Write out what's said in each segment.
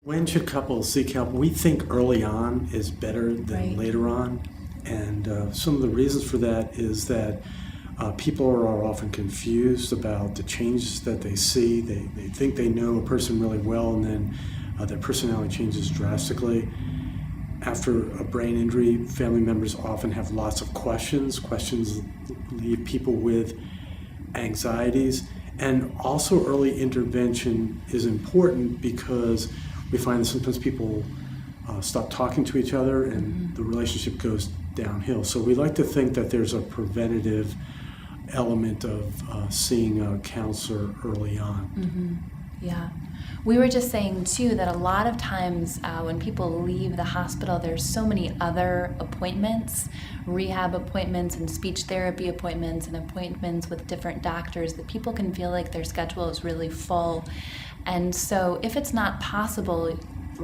When should couples seek help? We think early on is better than Right. later on. And some of the reasons for that is that people are often confused about the changes that they see. They think they know a person really well, and then their personality changes drastically. After a brain injury, family members often have lots of questions. Questions leave people with anxieties. And also, early intervention is important because we find that sometimes people stop talking to each other and the relationship goes downhill. So we like to think that there's a preventative element of seeing a counselor early on. Yeah. We were just saying too that a lot of times when people leave the hospital, there's so many other appointments, rehab appointments and speech therapy appointments and appointments with different doctors, that people can feel like their schedule is really full. And so if it's not possible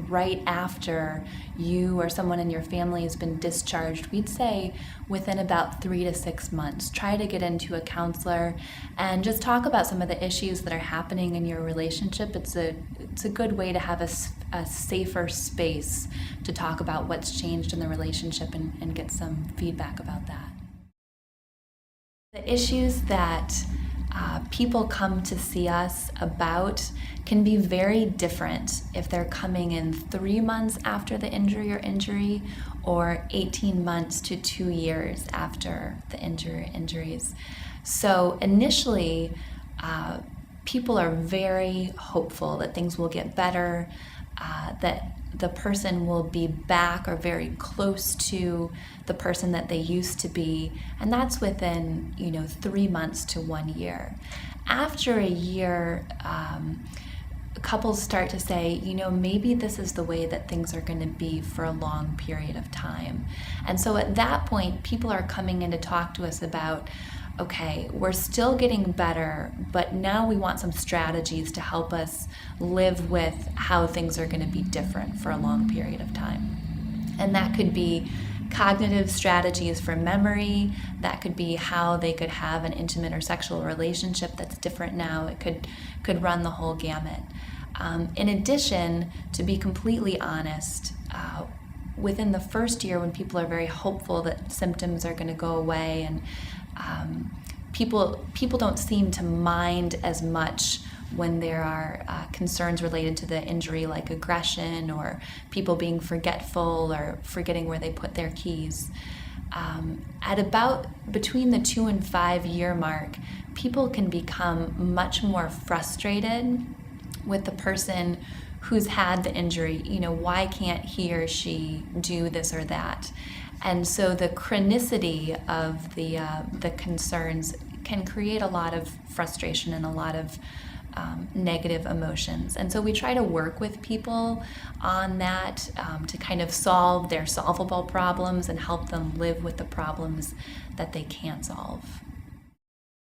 right after you or someone in your family has been discharged, we'd say within about 3 to 6 months, try to get into a counselor and just talk about some of the issues that are happening in your relationship. It's a good way to have a safer space to talk about what's changed in the relationship and get some feedback about that. The issues that people come to see us about can be very different if they're coming in 3 months after the injury or 18 months to 2 years after the injuries. So initially, people are very hopeful that things will get better, that the person will be back or very close to the person that they used to be, and that's within 3 months to 1 year. After a year, couples start to say, maybe this is the way that things are going to be for a long period of time. And so at that point, people are coming in to talk to us about, okay, we're still getting better, but now we want some strategies to help us live with how things are going to be different for a long period of time. And that could be cognitive strategies for memory. That could be how they could have an intimate or sexual relationship that's different now. It could run the whole gamut. In addition, to be completely honest, within the first year when people are very hopeful that symptoms are going to go away and people don't seem to mind as much when there are concerns related to the injury, like aggression or people being forgetful or forgetting where they put their keys. At about between the 2 and 5 year mark, people can become much more frustrated with the person who's had the injury. Why can't he or she do this or that? And so the chronicity of the concerns can create a lot of frustration and a lot of negative emotions. And so we try to work with people on that to kind of solve their solvable problems and help them live with the problems that they can't solve.